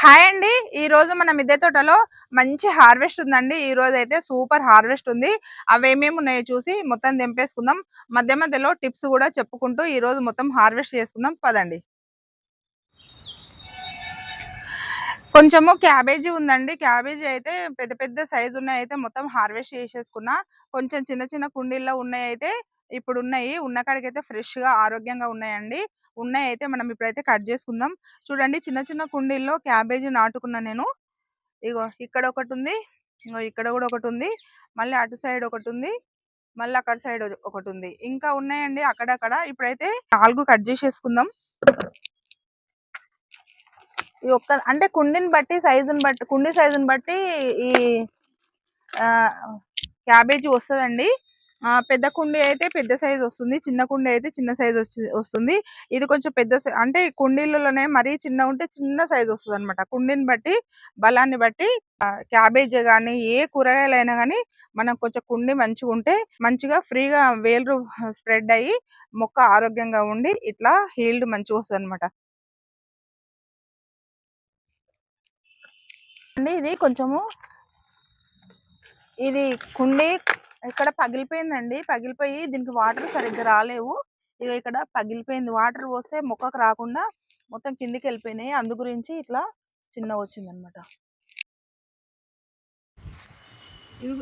Hi అండి. ఈ రోజు మన మిద్దె తోటలో మంచి హార్వెస్ట్ ఉందండి. ఈ రోజు అయితే సూపర్ హార్వెస్ట్ ఉంది. అవేమేమి ఉన్నాయో చూసి మొత్తం తెంపేసుకుందాం. మధ్య మధ్యలో టిప్స్ కూడా చెప్పుకుంటూ ఈ రోజు మొత్తం హార్వెస్ట్ చేసుకుందాం పదండి. కొంచెము క్యాబేజీ ఉందండి. క్యాబేజీ అయితే పెద్ద పెద్ద సైజు ఉన్నాయి అయితే మొత్తం హార్వెస్ట్ చేసేసుకున్నా. కొంచెం చిన్న చిన్న కుండీల్లో ఉన్నాయి అయితే ఇప్పుడు ఉన్నాయి. ఉన్న కాడికైతే ఫ్రెష్‌గా ఆరోగ్యంగా ఉన్నాయండి. ఉన్నాయి అయితే మనం ఇప్పుడైతే కట్ చేసుకుందాం. చూడండి చిన్న చిన్న కుండీల్లో క్యాబేజీ నాటుకున్నా నేను. ఇగో ఇక్కడ ఒకటుంది. ఇగో ఇక్కడ కూడా ఒకటుంది. మళ్ళీ అటు సైడ్ ఒకటుంది. మళ్ళీ అక్కడ సైడ్ ఒకటుంది. ఇంకా ఉన్నాయండి అక్కడక్కడ. ఇప్పుడైతే 4 కట్ చేసేసుకుందాం. ఈ ఒక్క అంటే కుండీని బట్టి సైజుని బట్టి కుండీ సైజుని బట్టి ఈ క్యాబేజీ వస్తుందండి. పెద్ద కుండీ అయితే పెద్ద సైజు వస్తుంది, చిన్న కుండీ అయితే చిన్న సైజు వస్తుంది. ఇది కొంచెం పెద్ద అంటే కుండీలలోనే మరీ చిన్న ఉంటే చిన్న సైజు వస్తుంది అనమాట. కుండీని బట్టి బలాన్ని బట్టి క్యాబేజీ కానీ ఏ కూరగాయలైనా కానీ మనం కొంచెం కుండీ మంచిగా ఉంటే మంచిగా ఫ్రీగా వేలు స్ప్రెడ్ అయ్యి మొక్క ఆరోగ్యంగా ఉండి ఇట్లా హీల్డ్ మంచిగా వస్తుంది అనమాట. ఇది కొంచెము ఇది కుండీ ఇక్కడ పగిలిపోయిందండి. పగిలిపోయి దీనికి వాటర్ సరిగ్గా రాలేవు. ఇక ఇక్కడ పగిలిపోయింది. వాటర్ పోస్తే మొక్కకు రాకుండా మొత్తం కిందికి వెళ్ళిపోయినాయి. అందు గురించి ఇట్లా చిన్న వచ్చిందనమాట.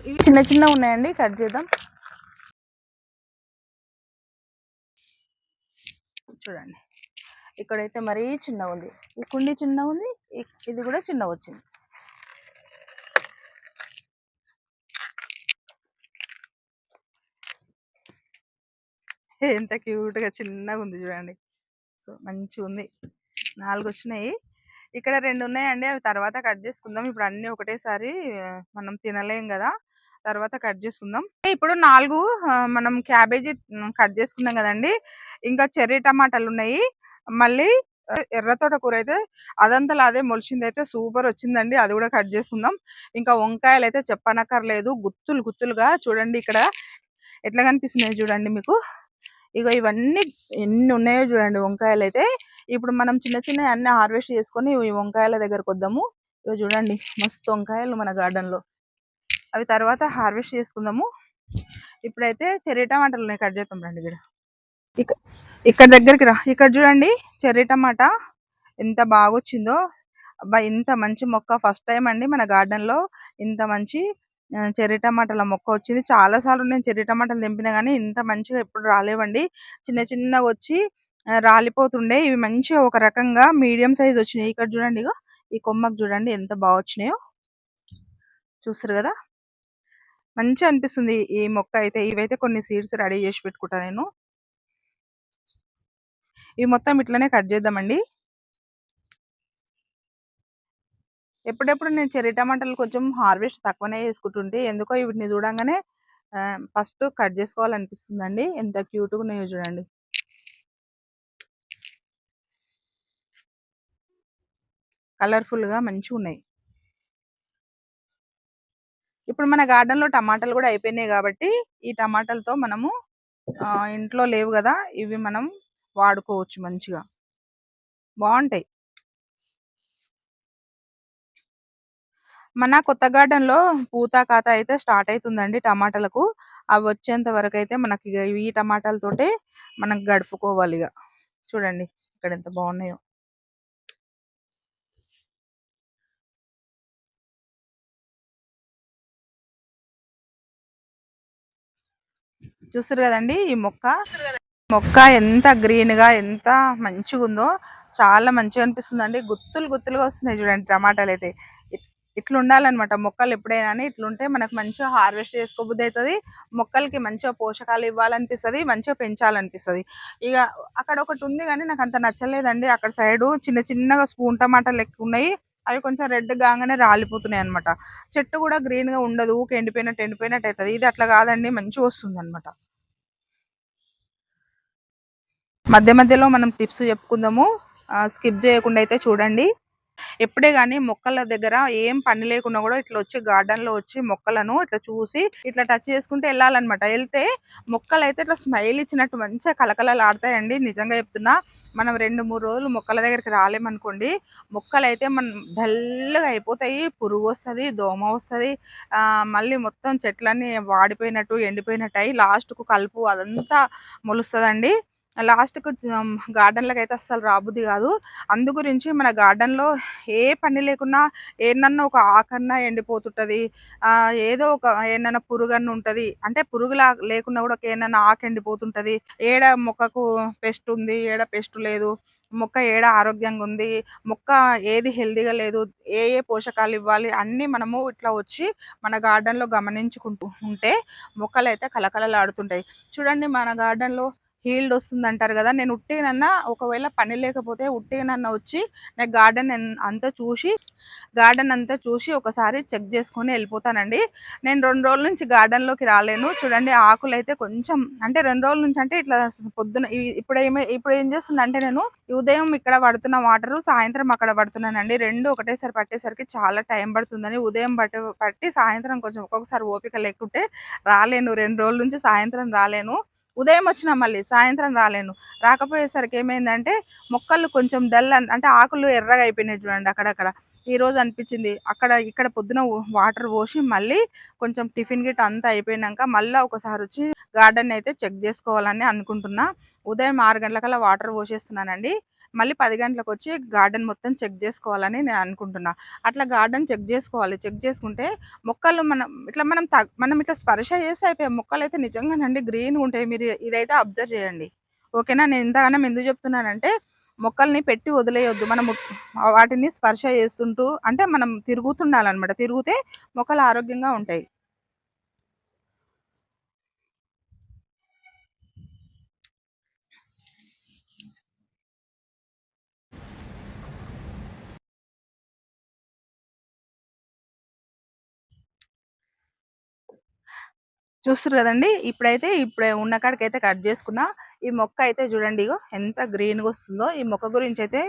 ఇవి చిన్న చిన్న ఉన్నాయండి. కట్ చేద్దాం. చూడండి ఇక్కడైతే మరీ చిన్న ఉంది. ఈ కుండీ చిన్న ఉంది, ఇది కూడా చిన్న వచ్చింది. ఎంత క్యూట్గా చిన్నగా ఉంది చూడండి. సో మంచిగా ఉంది. 4 వచ్చినాయి. ఇక్కడ 2 ఉన్నాయండి. అవి తర్వాత కట్ చేసుకుందాం. ఇప్పుడు అన్నీ ఒకటేసారి మనం తినలేం కదా, తర్వాత కట్ చేసుకుందాం. ఇప్పుడు 4 మనం క్యాబేజీ కట్ చేసుకున్నాం కదండి. ఇంకా చెర్రీ టమాటాలు ఉన్నాయి. మళ్ళీ ఎర్ర తోటకూర అయితే అదంతలా అదే మొలిచింది అయితే సూపర్ వచ్చిందండి. అది కూడా కట్ చేసుకుందాం. ఇంకా వంకాయలు అయితే చెప్పనక్కర్లేదు, గుత్తులు గుత్తులుగా చూడండి. ఇక్కడ ఎట్లా కనిపిస్తున్నాయి చూడండి మీకు. ఇగో ఇవన్నీ ఎన్ని ఉన్నాయో చూడండి వంకాయలు అయితే. ఇప్పుడు మనం చిన్న చిన్న అన్ని హార్వెస్ట్ చేసుకొని ఈ వంకాయల దగ్గరకు వద్దాము. ఇగో చూడండి మస్తు వంకాయలు మన గార్డెన్ లో. అవి తర్వాత హార్వెస్ట్ చేసుకుందాము. ఇప్పుడైతే చెర్రీ టమాటాలు ఉన్నాయి, కట్ చేద్దాం రండి. ఇక్కడ దగ్గరికి రా. ఇక్కడ చూడండి చెర్రీ టమాటా ఎంత బాగా వచ్చిందో. అబ్బా ఇంత మంచి మొక్క ఫస్ట్ టైం అండి మన గార్డెన్ లో. ఇంత మంచి చెర్రీ టమాటాల మొక్క వచ్చింది. చాలా సార్లు నేను చెర్రీ టమాటాలు తెంపినా కానీ ఇంత మంచిగా ఎప్పుడు రాలేవండి. చిన్న చిన్నగా వచ్చి రాలిపోతుండే. ఇవి మంచిగా ఒక రకంగా మీడియం సైజ్ వచ్చినాయి. ఇక్కడ చూడండి ఇగో ఈ కొమ్మకు చూడండి ఎంత బాగా వచ్చినాయో. చూస్తారు కదా, మంచిగా అనిపిస్తుంది ఈ మొక్క అయితే. ఇవైతే కొన్ని సీడ్స్ రెడీ చేసి పెట్టుకుంటా నేను. ఇవి మొత్తం ఇట్లనే కట్ చేద్దామండి. ఎప్పుడెప్పుడు నేను చెర్రీ టమాటాలు కొంచెం హార్వెస్ట్ తక్కువనే చేసుకుంటుంటే ఎందుకో వీటిని చూడంగానే ఫస్ట్ కట్ చేసుకోవాలనిపిస్తుందండి. ఎంత క్యూట్గా ఉన్నాయో చూడండి. కలర్ఫుల్గా మంచిగా ఉన్నాయి. ఇప్పుడు మన గార్డెన్లో టమాటాలు కూడా అయిపోయినాయి కాబట్టి ఈ టమాటాలతో మనము ఇంట్లో లేవు కదా, ఇవి మనం వాడుకోవచ్చు. మంచిగా బాగుంటాయి. మన కొత్త గార్డెన్లో పూత కాత అయితే స్టార్ట్ అవుతుందండి టమాటాలకు. అవి వచ్చేంత వరకు అయితే మనకి ఈ టమాటాలతోటే మనకు గడుపుకోవాలి. ఇక చూడండి ఇక్కడ ఎంత బాగున్నాయో. చూస్తారు కదండి ఈ మొక్క ఎంత గ్రీన్ గా ఎంత మంచిగా ఉందో. చాలా మంచిగా అనిపిస్తుందండి. గుత్తులు గుత్తులుగా వస్తున్నాయి చూడండి టమాటాలు అయితే. ఇట్లా ఉండాలన్నమాట మొక్కలు. ఎప్పుడైనా ఇట్లుంటే మనకు మంచిగా హార్వెస్ట్ చేసుకోబుద్ధి అవుతుంది. మొక్కలకి మంచిగా పోషకాలు ఇవ్వాలనిపిస్తుంది, మంచిగా పెంచాలనిపిస్తుంది. ఇక అక్కడ ఒకటి ఉంది కానీ నాకు అంత నచ్చలేదండి. అక్కడ సైడు చిన్న చిన్నగా స్పూన్ టమాటాలు ఎక్కువ ఉన్నాయి. అవి కొంచెం రెడ్ కాగానే రాలిపోతున్నాయి అనమాట. చెట్టు కూడా గ్రీన్ గా ఉండదు, ఎండిపోయినట్టు అవుతుంది. ఇది అట్లా కాదండి, మంచిగా వస్తుంది అనమాట. మధ్య మధ్యలో మనం టిప్స్ చెప్పుకుందాము, స్కిప్ చేయకుండా అయితే చూడండి. ఎప్పుడే గాని మొక్కల దగ్గర ఏం పని లేకున్నా కూడా ఇట్లా వచ్చి గార్డెన్‌లో వచ్చి మొక్కలను ఇట్లా చూసి ఇట్లా టచ్ చేసుకుంటూ ఎళ్ళాలన్నమాట. ఎళ్తే మొక్కలైతే ఇట్లా స్మైల్ ఇచ్చినట్టు మంచిగా కళకళలాడతాయండి. నిజంగా చెప్తున్నా. మనం 2, 3 రోజులు మొక్కల దగ్గరికి రాలేమనుకోండి, మొక్కలైతే డల్‌గా అయిపోతాయి. పురుగొస్తది, దోమ వస్తది. మళ్ళీ మొత్తం చెట్లన్నీ వాడిపోయినట్టు, ఎండిపోయినట్టు అయ్యి లాస్ట్‌కు కలుపు అదంతా మొలుస్తదండి. లాస్ట్‌కు గార్డెన్‌లకైతే అస్సలు రాబుద్ది కాదు. అందు గురించి మన గార్డెన్‌లో ఏ పని లేకున్నా ఏడనన్నా ఒక ఆకన్నా ఎండిపోతుంటది. ఏదో ఒక ఏడనన్నా పురుగన్నా ఉంటది. అంటే పురుగులా లేకున్నా కూడా ఏడనన్నా ఆకు ఎండిపోతుంటది. ఏడ మొక్కకు పెస్ట్ ఉంది, ఏడ పెస్ట్ లేదు. మొక్క ఏడ ఆరోగ్యంగుంది. మొక్క ఏది హెల్తీగా లేదు. ఏ ఏ పోషకాలు ఇవ్వాలి అన్నీ మనము ఇట్లా వచ్చి మన గార్డెన్‌లో గమనించుకుంటూ ఉంటే మొక్కలైతే కళకళలాడుతుంటాయి. చూడండి మన గార్డెన్‌లో హీల్డ్ వస్తుందంటారు గదా! నేను ఉట్టిగనన్నా ఒకవేళ పని లేకపోతే ఉట్టిగనన్నా వచ్చి నాకు గార్డెన్ అంతా చూసి ఒకసారి చెక్ చేసుకొని ఎళ్ళిపోతానండి. నేను 2 రోజుల నుంచి గార్డెన్‌లోకి రాలేను. చూడండి ఆకులైతే కొంచెం అంటే 2 రోజుల నుంచి అంటే ఇట్లా పొద్దున ఇప్పుడేం చేస్తున్నా అంటే నేను ఈ ఉదయం ఇక్కడ పడుతున్న వాటరు సాయంత్రం అక్కడ పడుతున్నానండి. 2 ఒకటేసారి పట్టేసరికి చాలా టైం పడుతుందని ఉదయం పట్టి సాయంత్రం కొంచెం ఒక్కొక్కసారి ఓపిక లేకుంటే రాలేను. 2 రోజుల నుంచి సాయంత్రం రాలేను. ఉదయం వచ్చినా మళ్ళీ సాయంత్రం రాలేను. రాకపోయేసరికి ఏమైందంటే మొక్కలు కొంచెం అంటే ఆకులు ఎర్రగా అయిపోయినాయి చూడండి అక్కడక్కడ. ఈరోజు అనిపించింది. ఇక్కడ పొద్దున వాటర్ పోసి మళ్ళీ కొంచెం టిఫిన్ గిట్ట అంతా అయిపోయినాక మళ్ళా ఒకసారొచ్చి గార్డెన్ అయితే చెక్ జేసుకోవాలని అనుకుంటున్నా. ఉదయం 6 గంటలకల్లా వాటర్ పోసేస్తున్నానండి. మళ్ళీ 10 గంటలకొచ్చి గార్డెన్ మొత్తం చెక్ జేసుకోవాలని నేను అనుకుంటున్నా. అట్లా గార్డెన్ చెక్ జేసుకోవాలి. చెక్ జేసుకుంటే మొక్కలు మనం ఇట్లా స్పర్శ చేస్తే అయిపాయే. మొక్కలైతే నిజంగానండి గ్రీన్‌గుంటాయి. మీరు ఇదైతే అబ్జర్వ్ చేయండి. ఓకేనా? నేను ఇంతగనం ఎందుకు చెప్తున్నానంటే మొక్కల్ని పెట్టి వదిలేయొద్దు. వాటిని స్పర్శ చేస్తుంటూ అంటే మనం తిరుగుతుండాలనమాట. తిరిగితే మొక్కలు ఆరోగ్యంగా ఉంటాయి. చూస్తుర్రు గదండీ! ఇప్పుడే ఉన్న కాడికైతే కట్ జేసుకున్నా. ఈ మొక్క అయితే జూడండి ఇగో ఎంత గ్రీన్‌గొస్తుందో. ఈ మొక్క గురించయితే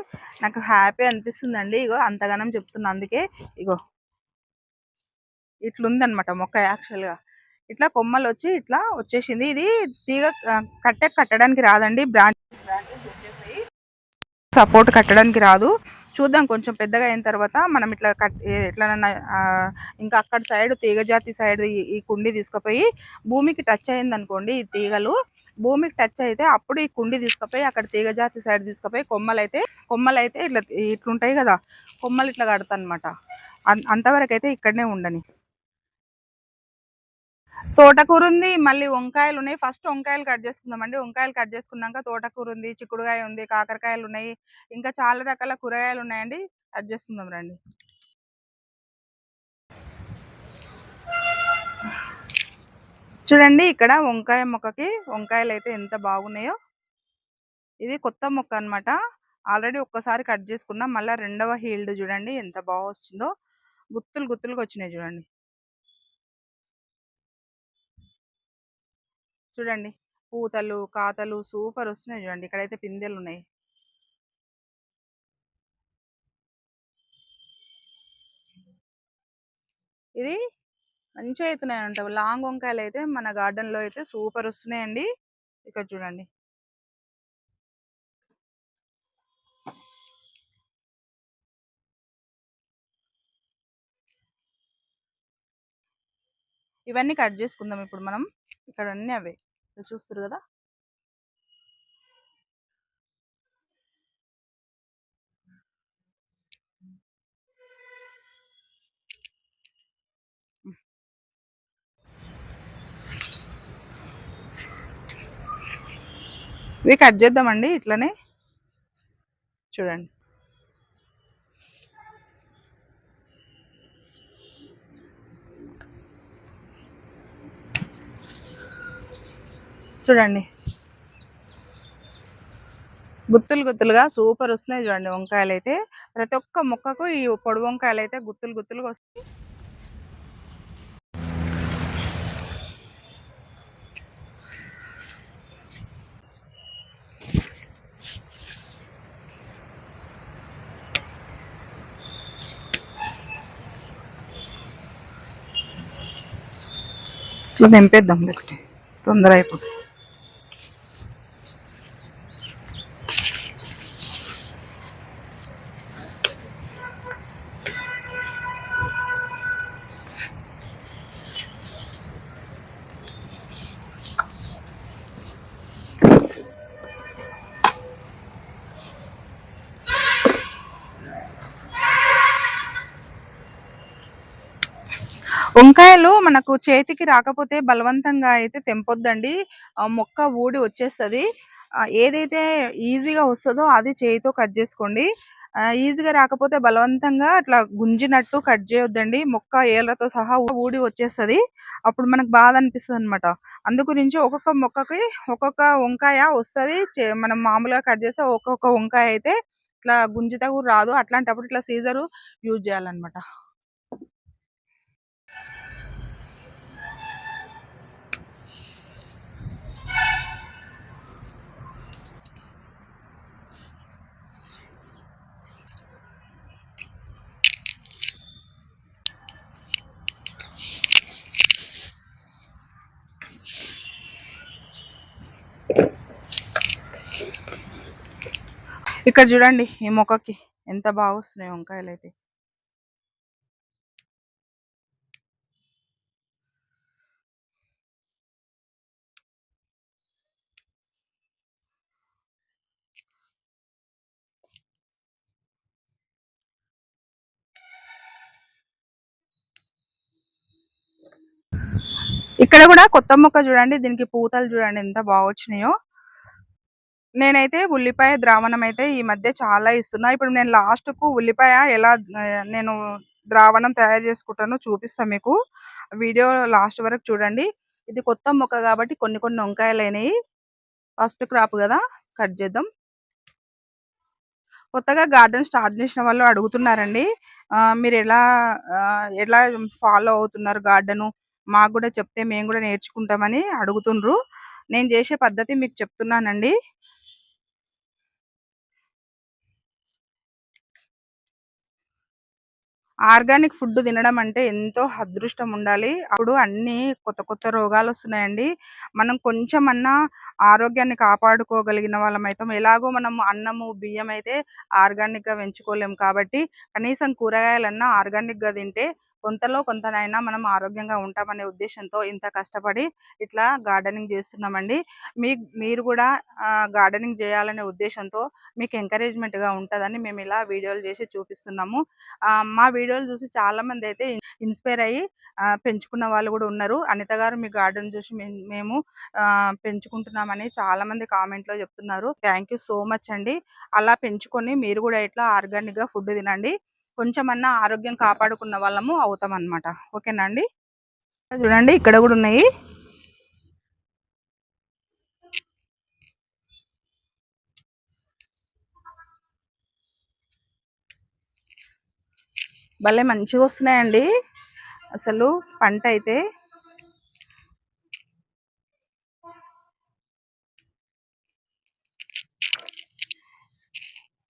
నాకు హ్యాపీ అనిపిస్తుందండి. ఇగో అంతగనం చెప్తున్నా అందుకే. ఇగో ఇట్లుందనమాట మొక్క యాక్చువల్‌గా. ఇట్లా కొమ్మలొచ్చి ఇట్లా వచ్చేసింది. ఇది తీగ కట్టడానికి రాదండి. బ్రాంచెస్ వచ్చేసాయి. సపోర్ట్ కట్టడానికి రాదు. చూద్దాం కొంచెం పెద్దగా అయిన తర్వాత మనం ఇట్లా ఎట్లనన్నా ఇంకా అక్కడ సైడ్ తీగజాతి సైడ్ ఈ కుండీ తీసుకుపోయి భూమికి టచ్ అయిందనుకోండి ఈ తీగలు, భూమికి టచ్ అయితే అప్పుడు ఈ కుండీ తీసుకుపోయి అక్కడ తీగజాతి సైడ్ తీసుకుపోయి కొమ్మలైతే ఇట్లుంటాయి గదా! కొమ్మలు ఇట్లా కడతానమాట. అంతవరకైతే ఇక్కడనే ఉండని. తోటకూరుంది. మళ్ళీ వంకాయలున్నాయి. ఫస్ట్ వంకాయలు కట్ చేసుకుందామండి. వంకాయలు కట్ చేసుకున్నాక తోటకూరుంది, చిక్కుడుగాయ ఉంది, కాకరకాయలున్నాయి. ఇంకా చాలా రకాల కూరగాయలున్నాయండి. కట్ చేసుకుందాం రండి. చూడండి ఇక్కడ వంకాయ మొక్కకి వంకాయలైతే ఎంత బాగున్నాయో. ఇది కొత్త మొక్క అన్నమాట. ఆల్రెడీ ఒక్కసారి కట్ చేసుకున్నా. మళ్ళా రెండవ హీల్డ్ చూడండి ఎంత వచ్చిందో. గుత్తులుగా వచ్చినాయి చూడండి. చూడండి. పూతలు, కాతలు సూపర్ వస్తున్నాయి చూడండి. ఇక్కడైతే పిందెలున్నాయి. ఇది మంచిగా అయితున్నాయంట. లాంగ్ వంకాయలైతే మన గార్డెన్‌లో అయితే సూపర్ వస్తున్నాయండి. ఇక్కడ చూడండి. ఇవన్నీ కట్ చేసుకుందాం ఇప్పుడు మనం. ఇక్కడ అన్నీ అవే. చూస్తుర్రు కదా! ఇవి కట్ చేద్దామండి ఇట్లనే. చూడండి. చూడండి. గుత్తులుగా సూపర్ వస్తున్నాయి చూడండి వంకాయలైతే. ప్రతి ఒక్క మొక్కకు ఈ పొడి వంకాయలైతే గుత్తులుగా వస్తాయి. ఇట్లా తెంపేద్దాం ఒకటి, తొందర అయిపోతుంది. వంకాయలు మనకు చేతికి రాకపోతే బలవంతంగా అయితే తెంపొద్దండి. మొక్క ఊడి వచ్చేస్తుంది. ఏదైతే ఈజీగా వస్తుందో అది చేయితో కట్ చేసుకోండి. ఈజీగా రాకపోతే బలవంతంగా అట్లా గుంజినట్టు కట్ చేయొద్దండి. మొక్క ఏళ్ళతో సహా ఊడి వచ్చేస్తుంది. అప్పుడు మనకు బాధ అనిపిస్తుంది అనమాట. అందు గురించి ఒక్కొక్క మొక్కకి ఒక్కొక్క వంకాయ వస్తుంది. మనం మామూలుగా కట్ చేస్తే ఒక్కొక్క వంకాయ అయితే ఇట్లా గుంజితే కూడా రాదు. అట్లాంటప్పుడు ఇట్లా సీజరు యూజ్ చేయాలన్నమాట. ఇక్కడ చూడండి ఈ మొక్కకి ఎంత బాగా వస్తున్నాయి వంకాయలు అయితే. ఇక్కడ కూడా కొత్త మొక్క చూడండి, దీనికి పూతలు చూడండి ఎంత బాగా వచ్చినాయో. నేనైతే ఉల్లిపాయ ద్రావణం అయితే ఈ మధ్య చాలా ఇస్తున్నా. ఇప్పుడు నేను లాస్ట్కు ఉల్లిపాయ ఎలా నేను ద్రావణం తయారు చేసుకుంటానో చూపిస్తాను మీకు. వీడియో లాస్ట్ వరకు చూడండి. ఇది కొత్త మొక్క కాబట్టి కొన్ని కొన్ని వంకాయలు అయినాయి. ఫస్ట్ క్రాప్ కదా, కట్ చేద్దాం. కొత్తగా గార్డెన్ స్టార్ట్ చేసిన వాళ్ళు అడుగుతున్నారండి, మీరు ఎలా ఎలా ఫాలో అవుతున్నారు గార్డెను, మాకు కూడా చెప్తే మేము కూడా నేర్చుకుంటామని అడుగుతుండ్రు. నేను చేసే పద్ధతి మీకు చెప్తున్నానండి. ఆర్గానిక్ ఫుడ్ తినడం అంటే ఎంతో అదృష్టం ఉండాలి. అప్పుడు అన్ని కొత్త కొత్త రోగాలు వస్తున్నాయండి. మనం కొంచెమన్నా ఆరోగ్యాన్ని కాపాడుకోగలిగిన వాళ్ళమైతాం. ఎలాగో మనం అన్నము, బియ్యం అయితే ఆర్గానిక్‌గా పెంచుకోలేం కాబట్టి కనీసం కూరగాయలన్నా ఆర్గానిక్‌గా తింటే కొంతలో కొంతనైనా మనం ఆరోగ్యంగా ఉంటామనే ఉద్దేశంతో ఇంత కష్టపడి ఇట్లా గార్డెనింగ్ చేస్తున్నామండి. మీరు కూడా గార్డెనింగ్ చేయాలనే ఉద్దేశంతో మీకు ఎంకరేజ్‌మెంట్‌గా ఉంటదని మేము ఇలా వీడియోలు చేసి చూపిస్తున్నాము. మా వీడియోలు చూసి చాలామంది అయితే ఇన్స్పైర్ అయ్యి పెంచుకున్న వాళ్ళు కూడా ఉన్నారు. అనిత గారు మీ గార్డెన్ చూసి మేము పెంచుకుంటున్నామని చాలామంది కామెంట్లో చెప్తున్నారు. థ్యాంక్ యూ సో మచ్ అండి. అలా పెంచుకొని మీరు కూడా ఇట్లా ఆర్గానిక్‌గా ఫుడ్ తినండి. కొంచెమన్నా ఆరోగ్యం కాపాడుకున్న వాళ్ళము అవుతాం అన్నమాట. ఓకేనా అండి. చూడండి ఇక్కడ కూడా ఉన్నాయి. భలే మంచిగా వస్తున్నాయండి అసలు పంట అయితే.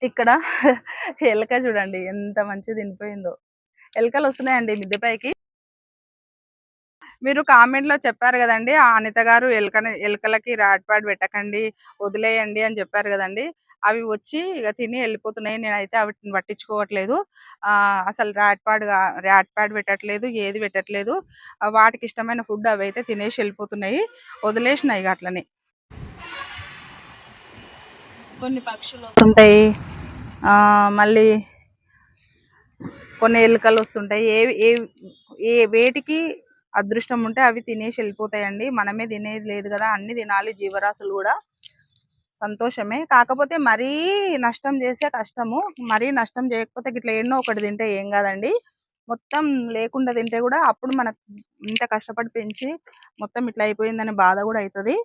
ఇక్కడ ఎలక చూడండి ఎంత మంచిగా తినిపోయిందో. ఎలకలు వస్తున్నాయండి మిద్దె పైకి. మీరు కామెంట్లో చెప్పారు కదండి, ఆ అనిత గారు ఎలకలకి ర్యాట్ ప్యాడ్ పెట్టకండి, వదిలేయండి అని చెప్పారు కదండి. అవి వచ్చి ఇక తిని వెళ్ళిపోతున్నాయి. నేనైతే వాటిని పట్టించుకోవట్లేదు. అసలు ర్యాట్ ప్యాడ్ పెట్టట్లేదు, ఏది పెట్టట్లేదు. వాటికి ఇష్టమైన ఫుడ్ అవి అయితే తినేసి వెళ్ళిపోతున్నాయి. వదిలేసినాయి అట్లనే. కొన్ని పక్షులు వస్తుంటాయి, మళ్ళీ కొన్ని ఎలుకలు వస్తుంటాయి. ఏ వేటికి అదృష్టం ఉంటే అవి తినేసి వెళ్ళిపోతాయండి. మనమే తినేది లేదు కదా, అన్ని తినాలి జీవరాశులు కూడా. సంతోషమే, కాకపోతే మరీ నష్టం చేస్తే కష్టము. మరీ నష్టం చేయకపోతే ఇట్లా ఎన్నో ఒకటి తింటే ఏం కాదండి. మొత్తం లేకుండా తింటే కూడా అప్పుడు మనకు ఇంత కష్టపడి పెంచి మొత్తం ఇట్లా అయిపోయిందనే బాధ కూడా అవుతుంది.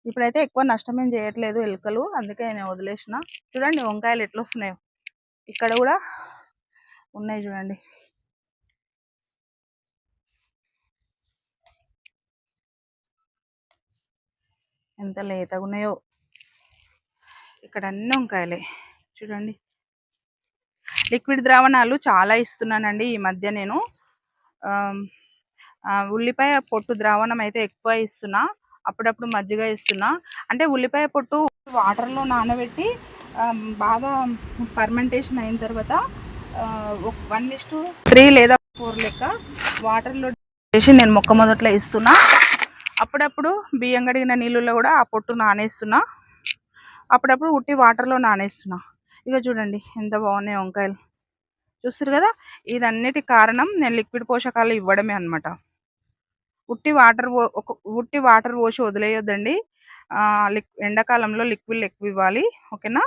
ఇప్పుడైతే ఎక్కువ నష్టం ఏం చేయట్లేదు ఎలుకలు, అందుకే నేను వదిలేసిన. చూడండి వంకాయలు ఎట్లా వస్తున్నాయో. ఇక్కడ కూడా ఉన్నాయి చూడండి. ఎంత లేతగా ఉన్నాయో. ఇక్కడ అన్ని వంకాయలే చూడండి. లిక్విడ్ ద్రావణాలు చాలా ఇస్తున్నానండి ఈ మధ్య నేను. ఉల్లిపాయ పొట్టు ద్రావణం అయితే ఎక్కువ ఇస్తున్నా, అప్పుడప్పుడు మజ్జిగ ఇస్తున్నా. అంటే ఉల్లిపాయ పొట్టు వాటర్లో నానబెట్టి బాగా ఫర్మెంటేషన్ అయిన తర్వాత 1:3 లేదా 4 లెక్క వాటర్లో వేసి నేను మొక్క మొదట్లో ఇస్తున్నా. అప్పుడప్పుడు బియ్యం కడిగిన నీళ్ళలో కూడా ఆ పొట్టు నానేస్తున్నా, అప్పుడప్పుడు ఉట్టి వాటర్లో నానేస్తున్నా. ఇక చూడండి ఎంత బాగున్నాయి వంకాయలు, చూస్తారు కదా. ఇదన్నిటికి కారణం నేను లిక్విడ్ పోషకాలు ఇవ్వడమే అనమాట. ఉట్టి వాటర్ పోసి వదిలేయొద్దండి. ఎండాకాలంలో లిక్విడ్లు ఎక్కువ ఇవ్వాలి, ఓకేనా.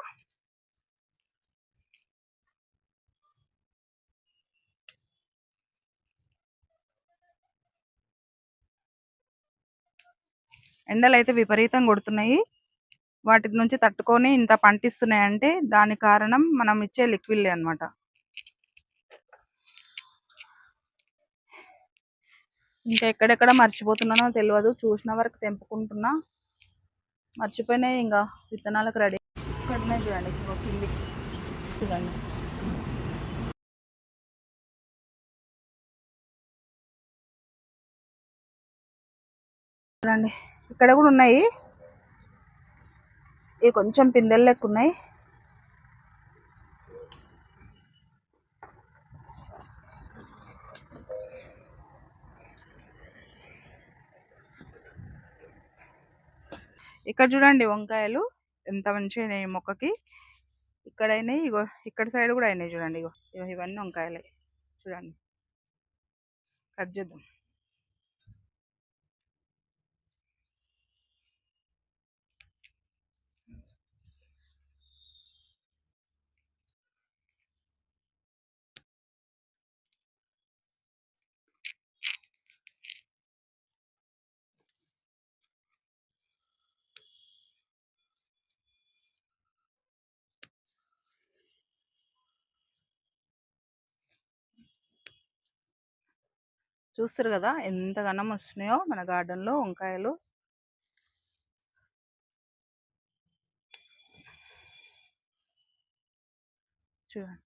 ఎండలు అయితే విపరీతంగా కొడుతున్నాయి, వాటి నుంచి తట్టుకొని ఇంత పంటిస్తున్నాయంటే దానికి కారణం మనం ఇచ్చే లిక్విడ్లే అనమాట. ఇంకా ఎక్కడెక్కడ మర్చిపోతున్నానో తెలియదు, చూసిన వరకు తెంపుకుంటున్నా. మర్చిపోయినాయి ఇంకా విత్తనాలకు రెడీ ఇక్కడనే చూడండి, కింది చూడండి. చూడండి ఇక్కడ కూడా ఉన్నాయి, ఇవి కొంచెం పిందెలు లెక్క ఉన్నాయి. ఇక్కడ చూడండి వంకాయలు ఎంత మంచిగా అయినాయి మొక్కకి. ఇక్కడ అయినాయి, ఇగో ఇక్కడ సైడ్ కూడా అయినాయి చూడండి. ఇగో ఇవన్నీ వంకాయలే చూడండి. కట్ చేద్దాం. చూస్తారు కదా ఎంత ఘనం వస్తున్నాయో మన గార్డెన్లో వంకాయలు. చూడండి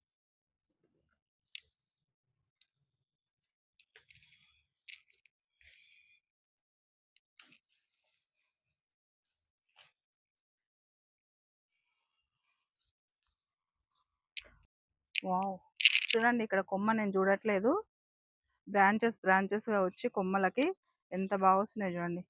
వావ్. చూడండి ఇక్కడ కొమ్మ నేను చూడట్లేదు, బ్రాంచెస్గా వచ్చి కొమ్మలకి ఎంత బాగా వస్తున్నాయి చూడండి.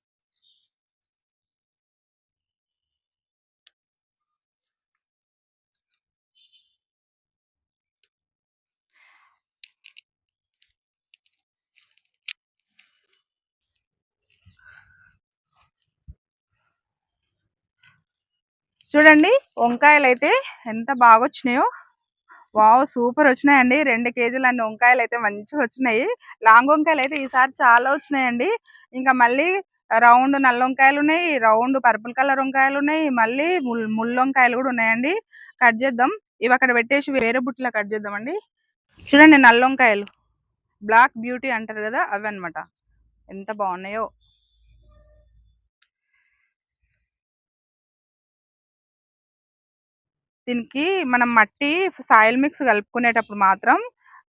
చూడండి వంకాయలు అయితే ఎంత బాగా వచ్చినాయో. వావ్ సూపర్ వచ్చినాయండి. 2 కేజీలు అన్ని వంకాయలు అయితే మంచిగా వచ్చినాయి. లాంగ్ వంకాయలు అయితే ఈసారి చాలా వచ్చినాయండి. ఇంకా మళ్ళీ రౌండ్ నల్ల వంకాయలు ఉన్నాయి, రౌండ్ పర్పుల్ కలర్ వంకాయలు ఉన్నాయి, మళ్ళీ ముళ్ళు వంకాయలు కూడా ఉన్నాయండి. కట్ చేద్దాం, ఇవి అక్కడ పెట్టేసి వేరే బుట్టలో కట్ చేద్దామండి. చూడండి నల్ల వంకాయలు, బ్లాక్ బ్యూటీ అంటారు కదా, అవి అనమాట. ఎంత బాగున్నాయో. దీనికి మనం మట్టి సాయిల్ మిక్స్ కలుపుకునేటప్పుడు మాత్రం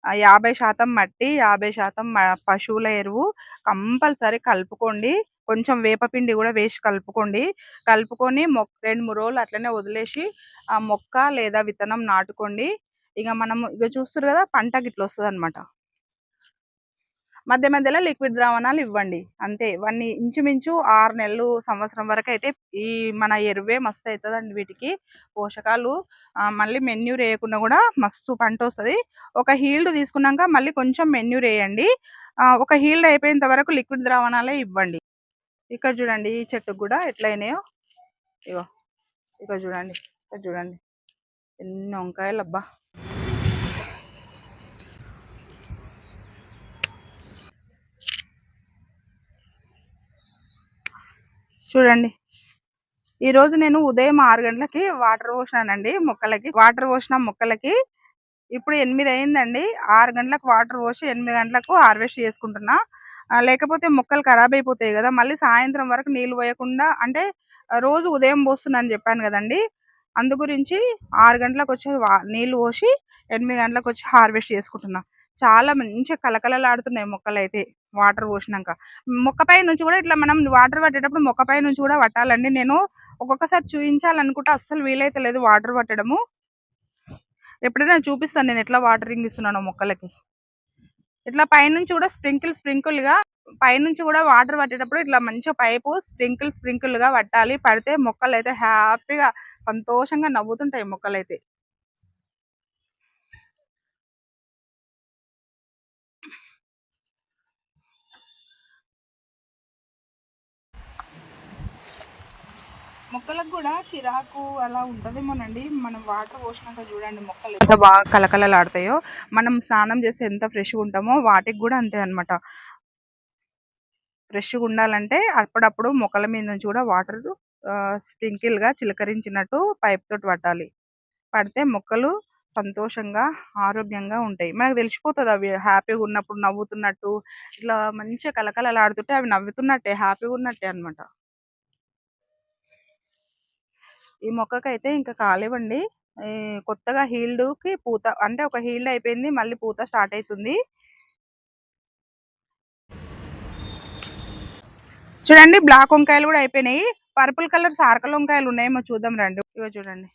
50% మట్టి 50% పశువుల ఎరువు కంపల్సరీ కలుపుకోండి. కొంచెం వేపపిండి కూడా వేసి కలుపుకోండి. కలుపుకొని 2-3 రోజులు అట్లనే వదిలేసి ఆ మొక్క లేదా విత్తనం నాటుకోండి. ఇక మనం ఇక చూస్తారు కదా పంట గిట్ల వస్తుంది అనమాట. మధ్య మధ్యలో లిక్విడ్ ద్రావణాలు ఇవ్వండి అంతే. ఇంచుమించు 6 నెలలు సంవత్సరం వరకు అయితే ఈ మన ఎరువే మస్తు అవుతుందండి. వీటికి పోషకాలు మళ్ళీ మెన్యూర్ వేయకుండా కూడా మస్తు పంట వస్తుంది. ఒక హీల్డ్ తీసుకున్నాక మళ్ళీ కొంచెం మెన్యూర్ వేయండి. ఒక హీల్డ్ అయిపోయేంత వరకు లిక్విడ్ ద్రావణాలే ఇవ్వండి. ఇక్కడ చూడండి ఈ చెట్టుకు కూడా ఎట్లయినాయో. ఇగో ఇక్కడ చూడండి, ఇక్కడ చూడండి ఎన్ని వంకాయలు అబ్బా. చూడండి ఈరోజు నేను ఉదయం 6 గంటలకి వాటర్ పోసినానండి మొక్కలకి. ఇప్పుడు 8 అయిందండి. 6 గంటలకు వాటర్ పోసి 8 గంటలకు హార్వెస్ట్ చేసుకుంటున్నా. లేకపోతే మొక్కలు ఖరాబ్ అయిపోతాయి కదా. మళ్ళీ సాయంత్రం వరకు నీళ్ళు పోయకుండా, అంటే రోజు ఉదయం పోస్తున్నాను చెప్పాను కదండి. అందు గురించి 6 గంటలకు వచ్చి నీళ్ళు పోసి 8 గంటలకు వచ్చి హార్వెస్ట్ చేసుకుంటున్నా. చాలా మంచిగా కలకలలాడుతున్నాయి మొక్కలు అయితే, వాటర్ పోసినాక మొక్కపై నుంచి కూడా ఇట్లా మనం వాటర్ పట్టేటప్పుడు మొక్కపై నుంచి కూడా పట్టాలండి. నేను ఒక్కొక్కసారి చూపించాలనుకుంటే అస్సలు వీలైతే లేదు వాటర్ పట్టడము. ఎప్పుడైనా చూపిస్తాను నేను ఎట్లా వాటరింగ్ ఇస్తున్నానో మొక్కలకి. ఇట్లా పైనుంచి కూడా స్ప్రింకిల్గా పైనుంచి కూడా వాటర్ పట్టేటప్పుడు ఇట్లా మంచిగా పైపు స్ప్రింకిల్గా పట్టాలి. పడితే మొక్కలు అయితే హ్యాపీగా సంతోషంగా నవ్వుతుంటాయి మొక్కలైతే. మొక్కలకు కూడా చిరాకు అలా ఉంటుందేమోనండి. మనం వాటర్ పోసినాక చూడండి మొక్కలు ఎంత బాగా కలకలలాడతాయో. మనం స్నానం చేస్తే ఎంత ఫ్రెష్గా ఉంటామో వాటికి కూడా అంతే అనమాట. ఫ్రెష్గా ఉండాలంటే అప్పుడప్పుడు మొక్కల మీద నుంచి కూడా వాటర్ స్ప్రింకిల్గా చిలకరించినట్టు పైప్ తోటి పట్టాలి. పడితే మొక్కలు సంతోషంగా ఆరోగ్యంగా ఉంటాయి. మనకు తెలిసిపోతుంది అవి హ్యాపీగా ఉన్నప్పుడు నవ్వుతున్నట్టు, ఇట్లా మంచిగా కలకలలాడుతుంటే అవి నవ్వుతున్నట్టే హ్యాపీగా ఉన్నట్టే అనమాట. ఈ మొక్కకైతే ఇంకా కాలేవండి. కొత్తగా హీల్డ్కి పూత అంటే ఒక హీల్డ్ అయిపోయింది, మళ్ళీ పూత స్టార్ట్ అవుతుంది. చూడండి బ్లాక్ వంకాయలు కూడా అయిపోయినాయి. పర్పుల్ కలర్ సార్కల్ వంకాయలు ఉన్నాయేమో చూద్దాం రండి. ఇగో చూడండి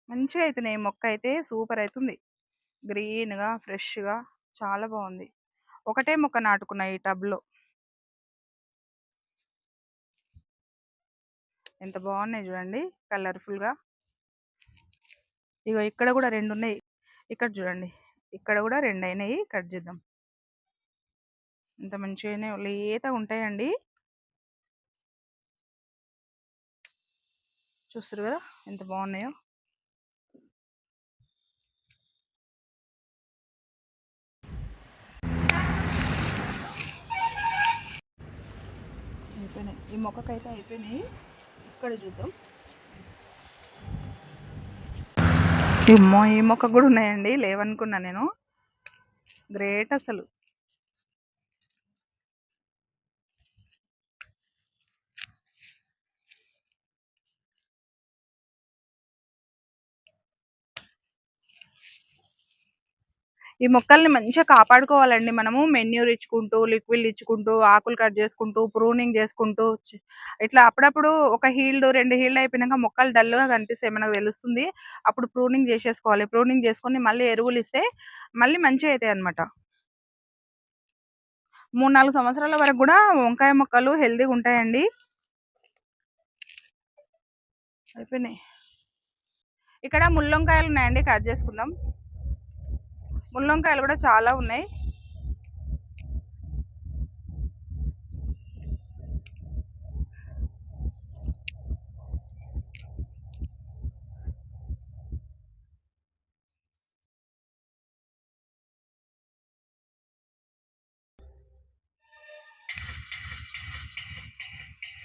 మంచిగా అవుతున్నాయి. మొక్క అయితే సూపర్ అవుతుంది, గ్రీన్గా ఫ్రెష్గా చాలా బాగుంది. ఒకటే మొక్క నాటుకున్నాయి ఈ టబ్లో. ఎంత బాగున్నాయి చూడండి కలర్ఫుల్గా. ఇగో ఇక్కడ కూడా 2 ఉన్నాయి. ఇక్కడ చూడండి, ఇక్కడ కూడా 2 అయినాయి. కట్ చేద్దాం. ఎంత మంచిగానే లేతగా ఉంటాయండి. చూస్తారు కదా ఎంత బాగున్నాయో. అయిపోయినాయి ఈ మొక్కకైతే అయిపోయినాయి. ఇక్కడ చూద్దాం. ఈ మొక్క కూడా ఉన్నాయండి, లేవనుకున్నా నేను. గ్రేట్ అసలు. ఈ మొక్కల్ని మంచిగా కాపాడుకోవాలండి మనము. మెన్యూర్ ఇచ్చుకుంటూ, లిక్విడ్ ఇచ్చుకుంటూ, ఆకులు కట్ చేసుకుంటూ, ప్రూనింగ్ చేసుకుంటూ, ఇట్లా అప్పుడప్పుడు ఒక హీల్డ్ 2 హీల్డ్ అయిపోయినాక మొక్కలు డల్గా కనిపిస్తాయి మనకు తెలుస్తుంది. అప్పుడు ప్రూనింగ్ చేసేసుకోవాలి. ప్రూనింగ్ చేసుకొని మళ్ళీ ఎరువులు ఇస్తే మళ్ళీ మంచిగా అవుతాయి అనమాట. 3-4 సంవత్సరాల వరకు కూడా వంకాయ మొక్కలు హెల్తీగా ఉంటాయండి. అయిపోయినాయి. ఇక్కడ ముళ్ళొంకాయలు ఉన్నాయండి, కట్ చేసుకుందాం. ముళ్ళొంకాయలు కూడా చాలా ఉన్నాయి.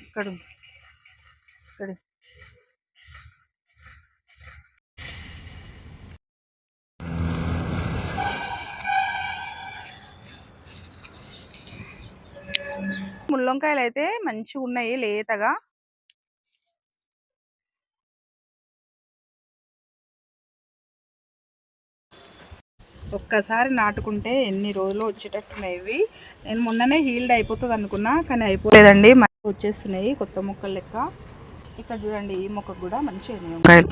ఇక్కడ ఇక్కడ ముళ్ళొంకాయలు అయితే మంచిగా ఉన్నాయి లేతగా. ఒక్కసారి నాటుకుంటే ఎన్ని రోజులు వచ్చేటట్టున్నాయి ఇవి. నేను మొన్ననే హీల్డ్ అయిపోతుంది అనుకున్నా, కానీ అయిపోలేదండి, మళ్ళీ వచ్చేస్తున్నాయి కొత్త మొక్కలు లెక్క. ఇక్కడ చూడండి ఈ మొక్కకు కూడా మంచిగా వంకాయలు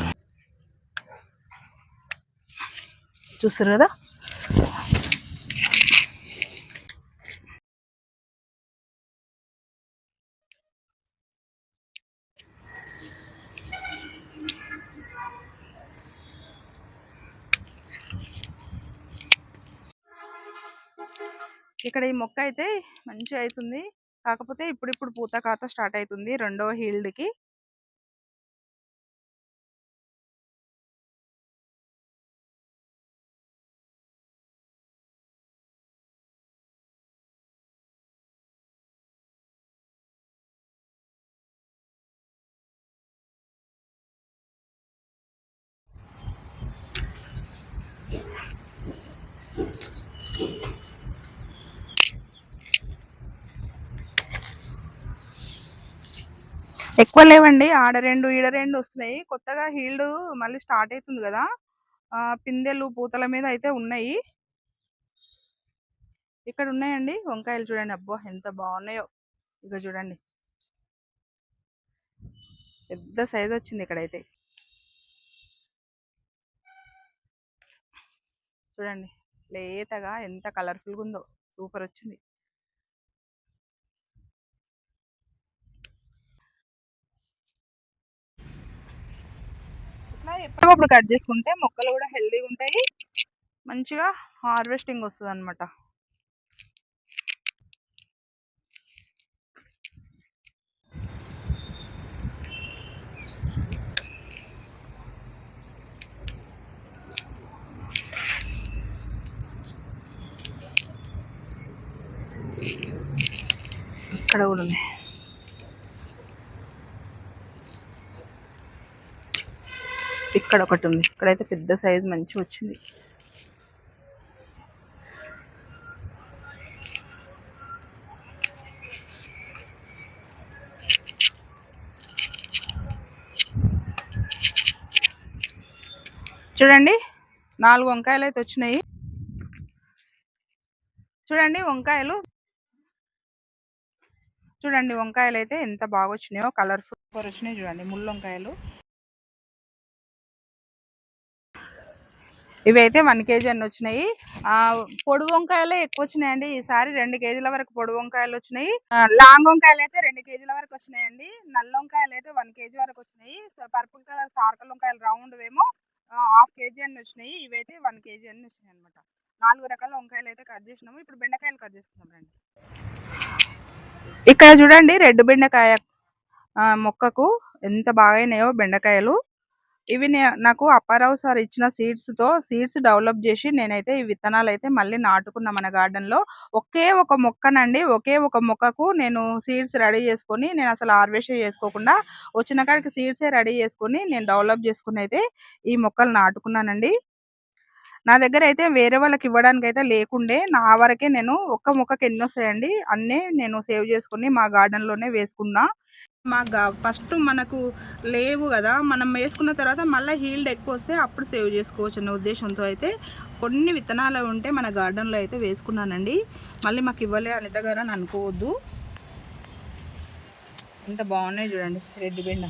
చూస్తారు కదా. ఇక్కడ ఈ మొక్క అయితే మంచిగా అవుతుంది. కాకపోతే ఇప్పుడు పూత కాత స్టార్ట్ అవుతుంది రెండవ హీల్డ్కి. ఎక్కువ లేవండి, ఆడ 2 ఈడ 2 వస్తున్నాయి. కొత్తగా హీల్డ్ మళ్ళీ స్టార్ట్ అవుతుంది కదా. పిందెలు పూతల మీద అయితే ఉన్నాయి. ఇక్కడ ఉన్నాయండి వంకాయలు చూడండి. అబ్బా ఎంత బాగున్నాయో. ఇక చూడండి పెద్ద సైజ్ వచ్చింది ఇక్కడైతే. చూడండి లేతగా ఎంత కలర్ఫుల్గా ఉందో, సూపర్ వచ్చింది. ఇట్లా ఎప్పటికప్పుడు కట్ చేసుకుంటే మొక్కలు కూడా హెల్దీగా ఉంటాయి, మంచిగా హార్వెస్టింగ్ వస్తుంది అనమాట. ఇక్కడ కూడా ఉన్నాయి. ఇక్కడ ఒకటి ఉంది, ఇక్కడైతే పెద్ద సైజ్ మంచిగా వచ్చింది. చూడండి 4 వంకాయలు అయితే వచ్చినాయి. చూడండి వంకాయలు, చూడండి వంకాయలు అయితే ఎంత బాగా వచ్చినాయో, కలర్ఫుల్ వచ్చినాయి. చూడండి ముళ్ళు వంకాయలు. ఇవి అయితే 1 కేజీ అన్ని వచ్చినాయి. పొడి వంకాయలే ఎక్కువ వచ్చినాయండి ఈసారి. 2 కేజీల వరకు పొడి వంకాయలు వచ్చినాయి. లాంగ్ వంకాయలు అయితే 2 కేజీల వరకు వచ్చినాయండి. నల్ల వంకాయలు అయితే 1 కేజీ వరకు వచ్చినాయి. పర్పుల్ కలర్ సార్కల్ వంకాయలు రౌండ్ ఏమో 1/2 కేజీ అన్ని వచ్చినాయి. ఇవైతే 1 కేజీ అన్ని వచ్చినాయి అనమాట. 4 రకాల వంకాయలు అయితే కట్ చేసినాము. ఇప్పుడు బెండకాయలు కట్ చేసుకున్నాం రండి. ఇక్కడ చూడండి రెడ్ బెండకాయ మొక్కకు ఎంత బాగాయినాయో బెండకాయలు. ఇవి నాకు అప్పారావు సార్ ఇచ్చిన సీడ్స్ డెవలప్ చేసి నేనైతే ఈ విత్తనాలు అయితే మళ్ళీ నాటుకున్నా మన గార్డెన్లో. ఒకే ఒక మొక్కనండి, ఒకే ఒక మొక్కకు నేను సీడ్స్ రెడీ చేసుకొని, నేను అసలు హార్వెస్ట్ చేసుకోకుండా వచ్చిన కాడికి సీడ్సే రెడీ చేసుకొని నేను డెవలప్ చేసుకుని అయితే ఈ మొక్కలు నాటుకున్నానండి. నా దగ్గర అయితే వేరే వాళ్ళకి ఇవ్వడానికి అయితే లేకుండే, నా వరకే నేను ఒక్క మొక్కకి ఎన్ని వస్తాయండి అన్నీ నేను సేవ్ చేసుకుని మా గార్డెన్లోనే వేసుకున్నా. ఫస్ట్ మనకు లేవు కదా, మనం వేసుకున్న తర్వాత మళ్ళీ హీల్డ్ ఎక్కువ వస్తే అప్పుడు సేవ్ చేసుకోవచ్చు అనే ఉద్దేశంతో అయితే కొన్ని విత్తనాలు ఉంటే మన గార్డెన్లో అయితే వేసుకున్నానండి. మళ్ళీ మాకు ఇవ్వలే అనిత గారు అని అనుకోవద్దు. ఎంత బాగున్నాయి చూడండి రెడ్ బెండ.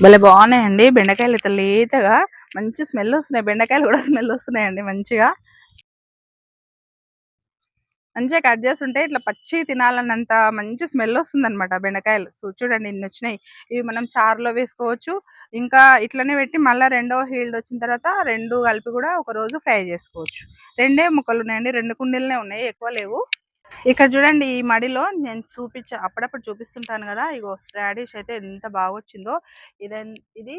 భలే బాగున్నాయండి బెండకాయలు అయితే లేతగా మంచి స్మెల్ వస్తున్నాయి. బెండకాయలు కూడా స్మెల్ వస్తున్నాయండి మంచిగా. మంచిగా కట్ చేస్తుంటే ఇట్లా పచ్చి తినాలన్నంత మంచి స్మెల్ వస్తుంది అనమాట బెండకాయలు. చూడండి ఇన్ని వచ్చినాయి. ఇవి మనం చారులో వేసుకోవచ్చు, ఇంకా ఇట్లనే పెట్టి మళ్ళీ రెండో హీల్డ్ వచ్చిన తర్వాత 2 కలిపి కూడా ఒక రోజు ఫ్రై చేసుకోవచ్చు. 2 ముక్కలు ఉన్నాయండి, 2 కుండీలనే ఉన్నాయి, ఎక్కువ లేవు. ఇక్కడ చూడండి ఈ మడిలో నేను అప్పుడప్పుడు చూపిస్తుంటాను కదా, ఇగో రాడిష్ అయితే ఎంత బాగా వచ్చిందో. ఇది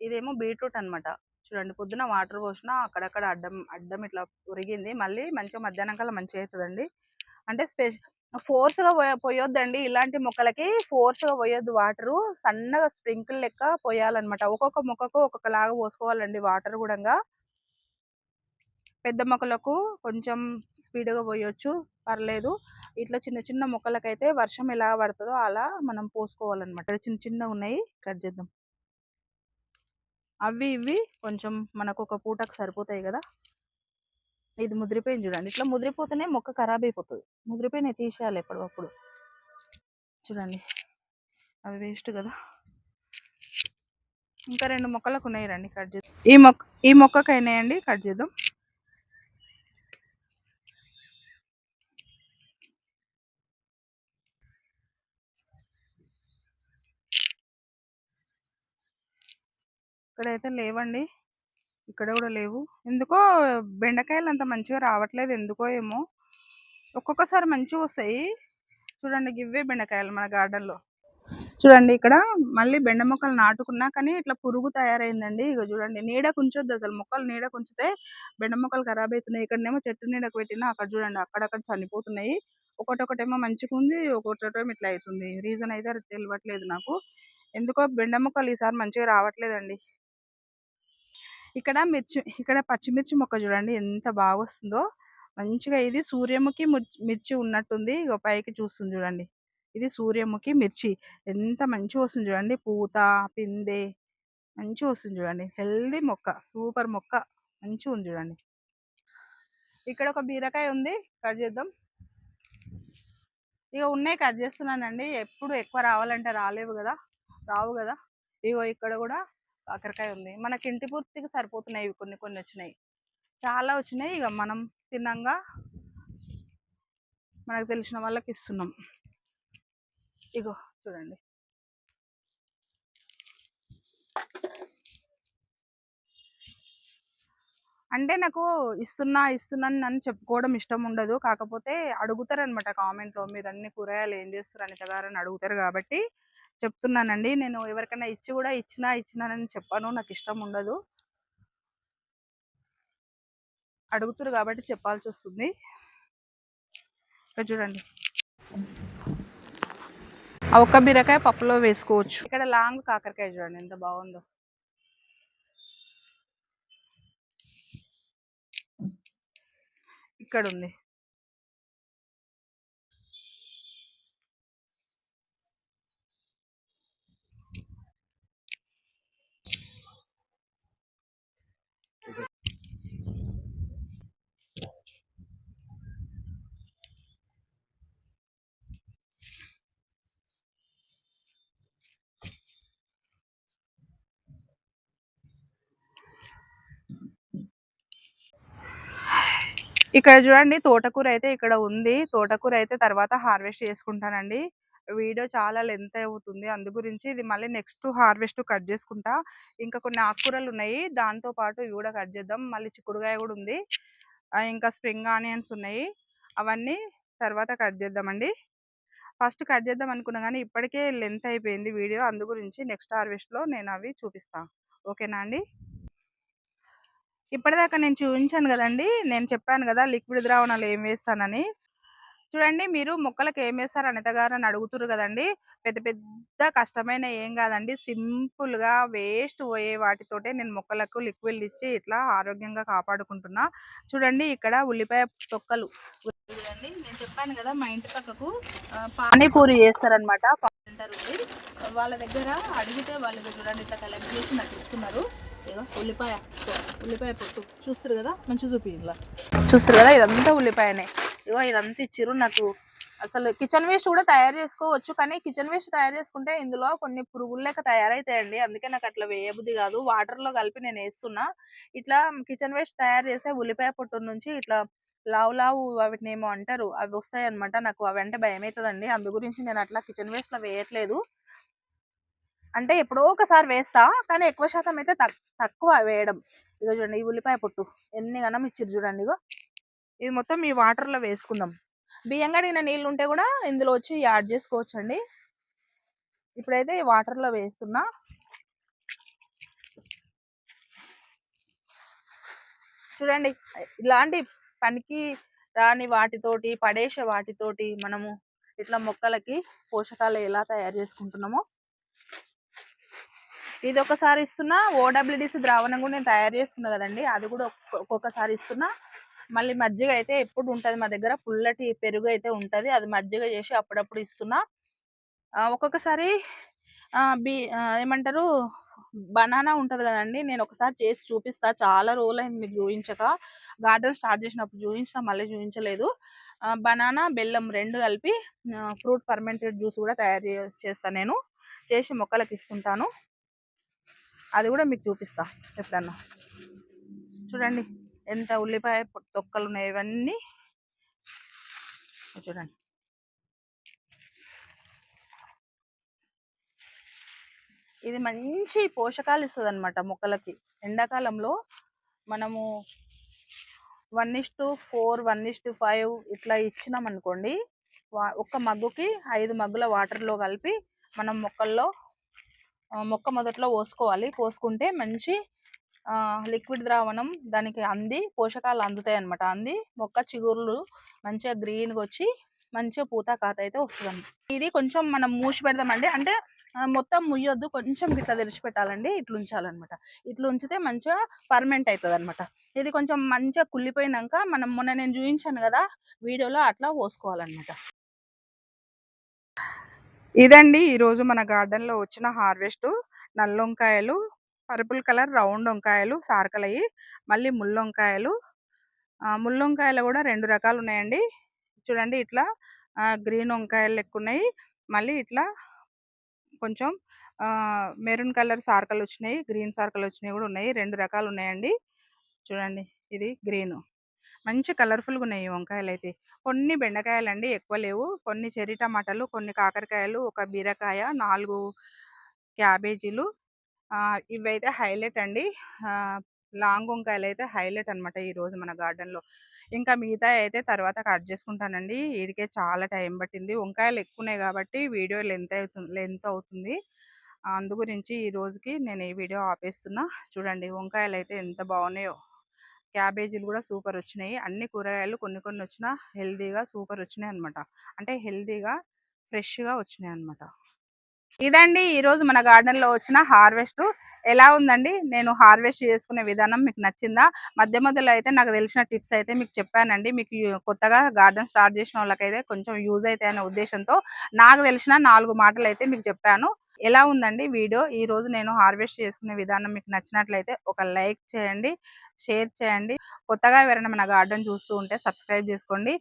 ఇదేమో బీట్రూట్ అనమాట. చూడండి పొద్దున వాటర్ పోసినా అక్కడక్కడ అడ్డం అడ్డం ఇట్లా ఉరిగింది. మళ్ళీ మంచిగా మధ్యాహ్నం కల్లా మంచిగా అవుతుందండి. అంటే ఫోర్స్గా పోయొద్దండి ఇలాంటి మొక్కలకి, ఫోర్స్గా పోయొద్దు వాటరు, సన్నగా స్ప్రింకిల్ లెక్క పోయాలన్నమాట. ఒక్కొక్క మొక్కకు ఒక్కొక్కలాగా పోసుకోవాలండి వాటర్ కూడా. పెద్ద మొక్కలకు కొంచెం స్పీడ్గా పోయొచ్చు, పర్లేదు. ఇట్లా చిన్న చిన్న మొక్కలకైతే వర్షం ఎలా పడుతుందో అలా మనం పోసుకోవాలన్నమాట. చిన్న చిన్నగా ఉన్నాయి, కట్ చేద్దాం. అవి ఇవి కొంచెం మనకు ఒక పూటకు సరిపోతాయి కదా. ఇది ముదిరిపోయింది చూడండి, ఇట్లా ముదిరిపోతేనే మొక్క ఖరాబ్ అయిపోతుంది. ముదిరిపోయినవి తీసేయాలి ఎప్పటికప్పుడు. చూడండి అవి వేస్ట్ కదా. ఇంకా 2 మొక్కలకు ఉన్నాయి రండి కట్ చేద్దాం. ఈ మొక్కకు అయినాయండి, కట్ చేద్దాం. ఇక్కడైతే లేవండి, ఇక్కడ కూడా లేవు. ఎందుకో బెండకాయలు అంత మంచిగా రావట్లేదు, ఎందుకో ఏమో. ఒక్కొక్కసారి మంచిగా వస్తాయి. చూడండి గివ్వే బెండకాయలు మన గార్డెన్లో. చూడండి ఇక్కడ మళ్ళీ బెండ మొక్కలు నాటుకున్నా కానీ ఇట్లా పురుగు తయారైందండి. ఇగో చూడండి నీడకు ఉంచొద్దు అసలు, మొక్కలు నీడకు ఉంచితే బెండ మొక్కలు ఖరాబ్ అవుతున్నాయి. ఇక్కడనేమో చెట్టు నీడకు పెట్టినా అక్కడ చూడండి అక్కడక్కడ చనిపోతున్నాయి. ఒకటొకటేమో మంచిగుంది, ఒకటేమో ఇట్లా అవుతుంది. రీజన్ అయితే అది తెలియట్లేదు నాకు. ఎందుకో బెండ మొక్కలు ఈసారి మంచిగా రావట్లేదండి. ఇక్కడ పచ్చిమిర్చి మొక్క చూడండి ఎంత బాగా వస్తుందో మంచిగా. ఇది సూర్యముఖి మిర్చి ఉన్నట్టుంది. ఇగో పైకి చూస్తుంది చూడండి, ఇది సూర్యముఖి మిర్చి. ఎంత మంచిగా వస్తుంది చూడండి, పూత పిందె మంచిగా వస్తుంది చూడండి. హెల్దీ మొక్క, సూపర్ మొక్క, మంచిగా ఉంది చూడండి. ఇక్కడ ఒక బీరకాయ ఉంది, కట్ చేద్దాం. ఇక ఉన్నాయి కట్ చేస్తున్నానండి. ఎప్పుడు ఎక్కువ రావాలంటే రావు కదా. ఇగో ఇక్కడ కూడా కాకరకాయ ఉంది. మనకి ఇంటి పూర్తికి సరిపోతున్నాయి. ఇవి కొన్ని కొన్ని వచ్చినాయి, చాలా వచ్చినాయి. ఇక మనం తిన్నాగా మనకు తెలిసిన వాళ్ళకి ఇస్తున్నాం. ఇగో చూడండి. అంటే నాకు ఇస్తున్నాను అని చెప్పుకోవడం ఇష్టం ఉండదు. కాకపోతే అడుగుతారనమాట కామెంట్లో, మీరు అన్ని కూరగాయలు ఏం చేస్తారు అనిత గారు అని అడుగుతారు కాబట్టి చెప్తున్నానండి. నేను ఎవరికైనా ఇచ్చి కూడా ఇచ్చినానని చెప్పాను, నాకు ఇష్టం ఉండదు. అడుగుతారు కాబట్టి చెప్పాల్సి వస్తుంది. ఇక్కడ చూడండి, ఆ ఒక్క బీరకాయ పప్పులో వేసుకోవచ్చు. ఇక్కడ లాంగ్ కాకరకాయ చూడండి ఎంత బాగుందో. ఇక్కడ ఉంది. ఇక్కడ చూడండి తోటకూర అయితే ఇక్కడ ఉంది. తోటకూర అయితే తర్వాత హార్వెస్ట్ చేసుకుంటానండి. వీడియో చాలా లెంత్ అవుతుంది, అందు గురించి ఇది మళ్ళీ నెక్స్ట్ హార్వెస్ట్ కట్ చేసుకుంటా. ఇంకా కొన్ని ఆకుకూరలు ఉన్నాయి, దాంతో పాటు ఇవి కూడా కట్ చేద్దాం. మళ్ళీ చిక్కుడుకాయ కూడా ఉంది, ఇంకా స్ప్రింగ్ ఆనియన్స్ ఉన్నాయి. అవన్నీ తర్వాత కట్ చేద్దామండి. ఫస్ట్ కట్ చేద్దాం అనుకున్నా కానీ ఇప్పటికే లెంత్ అయిపోయింది వీడియో, అందు గురించి నెక్స్ట్ హార్వెస్ట్లో నేను అవి చూపిస్తాను. ఓకేనా అండి. ఇప్పటిదాకా నేను చూపించాను కదండి, నేను చెప్పాను కదా లిక్విడ్ ద్రావణాలు ఏం వేస్తానని. చూడండి, మీరు మొక్కలకు ఏం వేస్తారు అనిత గారు అని అడుగుతురు కదండి. పెద్ద పెద్ద కష్టమైన ఏం కాదండి, సింపుల్గా వేస్ట్ పోయే వాటితోటే నేను మొక్కలకు లిక్విడ్ ఇచ్చి ఇట్లా ఆరోగ్యంగా కాపాడుకుంటున్నా. చూడండి ఇక్కడ ఉల్లిపాయ తొక్కలు. చూడండి నేను చెప్పాను కదా మా ఇంటి పక్కకు పానీపూరి చేస్తారనమాట, సెంటర్ ఉంది. వాళ్ళ దగ్గర అడిగితే వాళ్ళ దగ్గర చూడండి ఇట్లా కలెక్ట్ చేసి నాకు ఇస్తున్నారు. ఇగో ఉల్లిపాయ పొట్టు చూస్తారు కదా, మంచిగా చూపి ఇలా చూస్తారు కదా, ఇదంతా ఉల్లిపాయనే. ఇగో ఇదంతా ఇచ్చిర్రు నాకు. అసలు కిచెన్ వేస్ట్ కూడా తయారు చేసుకోవచ్చు, కానీ కిచెన్ వేస్ట్ తయారు చేసుకుంటే ఇందులో కొన్ని పురుగులు లెక్క తయారైతాయండి. అందుకే నాకు అట్లా వేయబుద్ధి కాదు, వాటర్లో కలిపి నేను వేస్తున్నా. ఇట్లా కిచెన్ వేస్ట్ తయారు చేస్తే ఉల్లిపాయ పొట్టు నుంచి ఇట్లా లావు వాటిని ఏమో అంటారు, అవి వస్తాయి అనమాట. నాకు అవి అంటే భయం అవుతుందండి, అందు గురించి నేను అట్లా కిచెన్ వేస్ట్లో వేయట్లేదు. అంటే ఎప్పుడో ఒకసారి వేస్తా, కానీ ఎక్కువ శాతం అయితే తక్కువ వేయడం. ఇగో చూడండి ఈ ఉల్లిపాయ పొట్టు ఎన్ని గనం ఇచ్చిర్రు చూడండి. ఇగో ఇది మొత్తం ఈ వాటర్లో వేసుకుందాం. బియ్యం కడిగిన నీళ్ళు ఉంటే కూడా ఇందులో వచ్చి యాడ్ చేసుకోవచ్చు అండి. ఇప్పుడైతే ఈ వాటర్లో వేస్తున్నా. చూడండి ఇలాంటి పనికి రాని వాటితోటి, పడేసే వాటితోటి మనము ఇట్లా మొక్కలకి పోషకాలు ఎలా తయారు చేసుకుంటున్నామో. ఇది ఒకసారి ఇస్తున్నా. ఓడబ్ల్యూడిసి ద్రావణం కూడా నేను తయారు చేసుకున్నా కదండి, అది కూడా ఒక్కొక్కసారి ఇస్తున్నా. మళ్ళీ మజ్జిగ అయితే ఎప్పుడు ఉంటుంది మా దగ్గర, పుల్లటి పెరుగు అయితే ఉంటుంది, అది మజ్జిగ చేసి అప్పుడప్పుడు ఇస్తున్నా. ఒక్కొక్కసారి ఏమంటారు బనానా ఉంటుంది కదండి, నేను ఒకసారి చేసి చూపిస్తా. చాలా రోజులు అయింది మీకు చూపించక, గార్డెన్ స్టార్ట్ చేసినప్పుడు చూపించిన, మళ్ళీ చూపించలేదు. బనానా బెల్లం రెండు కలిపి ఫ్రూట్ ఫర్మెంటెడ్ జ్యూస్ కూడా తయారు చేస్తాను నేను, చేసి మొక్కలకు ఇస్తుంటాను. అది కూడా మీకు చూపిస్తా ఎప్పుడన్నా. చూడండి ఎంత ఉల్లిపాయ తొక్కలు ఉన్నాయి, ఇవన్నీ చూడండి. ఇది మంచి పోషకాలు ఇస్తుంది అనమాట మొక్కలకి. ఎండాకాలంలో మనము 1:4, 1:5 ఇట్లా ఇచ్చినామనుకోండి, ఒక్క మగ్గుకి 5 మగ్గుల వాటర్లో కలిపి మనం మొక్క మొదట్లో పోసుకోవాలి. పోసుకుంటే మంచి లిక్విడ్ ద్రావణం దానికి అంది పోషకాలు అందుతాయి అన్నమాట. అంది మొక్క చిగుర్లు మంచిగా గ్రీన్గా వచ్చి మంచిగా పూత కాత అయితే వస్తుందండి. ఇది కొంచెం మనం మూసి పెడదామండి, అంటే మొత్తం ముయ్యొద్దు, కొంచెం ఇట్లా తెరిచిపెట్టాలండి. ఇట్లా ఉంచాలన్నమాట. ఇట్లా ఉంచితే మంచిగా ఫర్మెంట్ అవుతుంది అనమాట. ఇది కొంచెం మంచిగా కుళ్ళిపోయినాక మనం మొన్న నేను చూపించాను కదా వీడియోలో, అట్లా పోసుకోవాలన్నమాట. ఇదండి ఈరోజు మన గార్డెన్లో వచ్చిన హార్వెస్ట్. నల్ల వంకాయలు, పర్పుల్ కలర్ రౌండ్ వంకాయలు సార్కలయ్యి, మళ్ళీ ముళ్ళొంకాయలు. ముళ్ళొంకాయలు కూడా 2 రకాలు ఉన్నాయండి. చూడండి ఇట్లా గ్రీన్ వంకాయలు లెక్క ఉన్నాయి, మళ్ళీ ఇట్లా కొంచెం మెరూన్ కలర్ సార్కలు వచ్చినాయి, గ్రీన్ సార్కలు వచ్చినాయి కూడా ఉన్నాయి. 2 రకాలు ఉన్నాయండి. చూడండి ఇది గ్రీను, మంచి కలర్ఫుల్గా ఉన్నాయి ఈ వంకాయలు అయితే. కొన్ని బెండకాయలు అండి, ఎక్కువ లేవు. కొన్ని చెర్రీ టమాటాలు, కొన్ని కాకరకాయలు, ఒక బీరకాయ, 4 క్యాబేజీలు. ఇవైతే హైలైట్ అండి. లాంగ్ వంకాయలు అయితే హైలైట్ అనమాట ఈరోజు మన గార్డెన్లో. ఇంకా మిగతా అయితే తర్వాత కట్ చేసుకుంటానండి. వీడికే చాలా టైం పట్టింది. వంకాయలు ఎక్కువ ఉన్నాయి కాబట్టి వీడియో లెంత్ అవుతుంది. అందు గురించి ఈ రోజుకి నేను ఈ వీడియో ఆపేస్తున్నా. చూడండి వంకాయలు అయితే ఎంత బాగున్నాయో. క్యాబేజీలు కూడా సూపర్ వచ్చినాయి. అన్ని కూరగాయలు కొన్ని కొన్ని వచ్చినా హెల్తీగా సూపర్ వచ్చినాయి అనమాట. అంటే హెల్తీగా ఫ్రెష్గా వచ్చినాయి అనమాట. ఇదండి ఈరోజు మన గార్డెన్లో వచ్చిన హార్వెస్ట్. ఎలా ఉందండి? నేను హార్వెస్ట్ చేసుకునే విధానం మీకు నచ్చిందా? మధ్య మధ్యలో అయితే నాకు తెలిసిన టిప్స్ అయితే మీకు చెప్పానండి. మీకు కొత్తగా గార్డెన్ స్టార్ట్ చేసిన వాళ్ళకైతే కొంచెం యూజ్ అవుతాయి అనే ఉద్దేశంతో నాకు తెలిసిన 4 మాటలు అయితే మీకు చెప్పాను. ఎలా ఉందండి వీడియో? ఈరోజు నేను హార్వెస్ట్ చేసుకునే విధానం మీకు నచ్చినట్లయితే ఒక లైక్ చేయండి, షేర్ చేయండి. కొత్తగా ఎవరైనా మన గార్డెన్ చూస్తూ ఉంటే సబ్స్క్రైబ్ చేసుకోండి.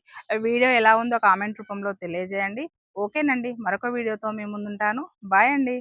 వీడియో ఎలా ఉందో కామెంట్ రూపంలో తెలియజేయండి. ఓకేనండి, మరొక వీడియోతో మీ ముందుంటాను. బాయ్ అండి.